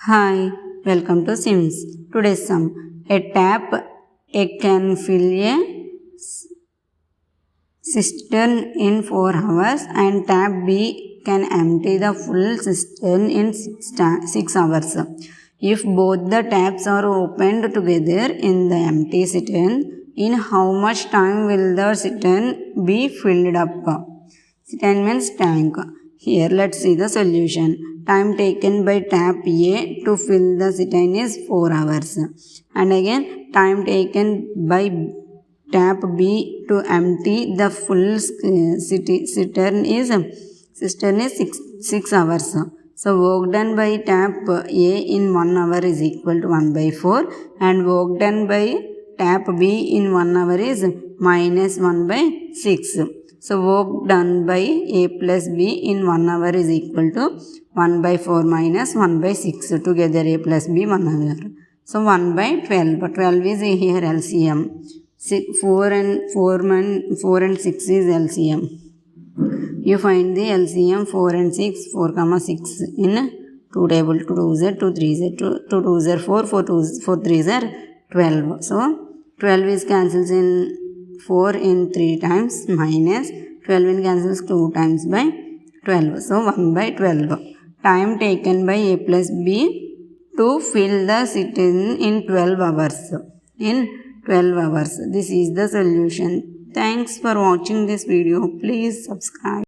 Hi, welcome to Sims. Today's sum. A tap A can fill a cistern in 4 hours and tap B can empty the full cistern in 6 hours. If both the taps are opened together in the empty cistern, in how much time will the cistern be filled up? Cistern means tank. Here let's see the solution. Time taken by tap A to fill the cistern is 4 hours. And again time taken by tap B to empty the full cistern is 6 hours. So work done by tap A in 1 hour is equal to 1 by 4 and work done by tap B in 1 hour is minus 1 by 6. So work done by A plus B in 1 hour is equal to 1 by 4 minus 1 by 6. Together A plus B 1 hour. So 1 by 12. 12 is here LCM. 4 and 6 is LCM. You find the LCM 4 and 6, 4 comma 6 in 2 table, 2 2s are 2 3s are 2 2s are 4, 4 3s are 12. So 12 is cancels in 4 in 3 times minus 12 in cancels 2 times by 12. So 1 by 12. Time taken by A plus B to fill the cistern in 12 hours. In 12 hours. This is the solution. Thanks for watching this video. Please subscribe.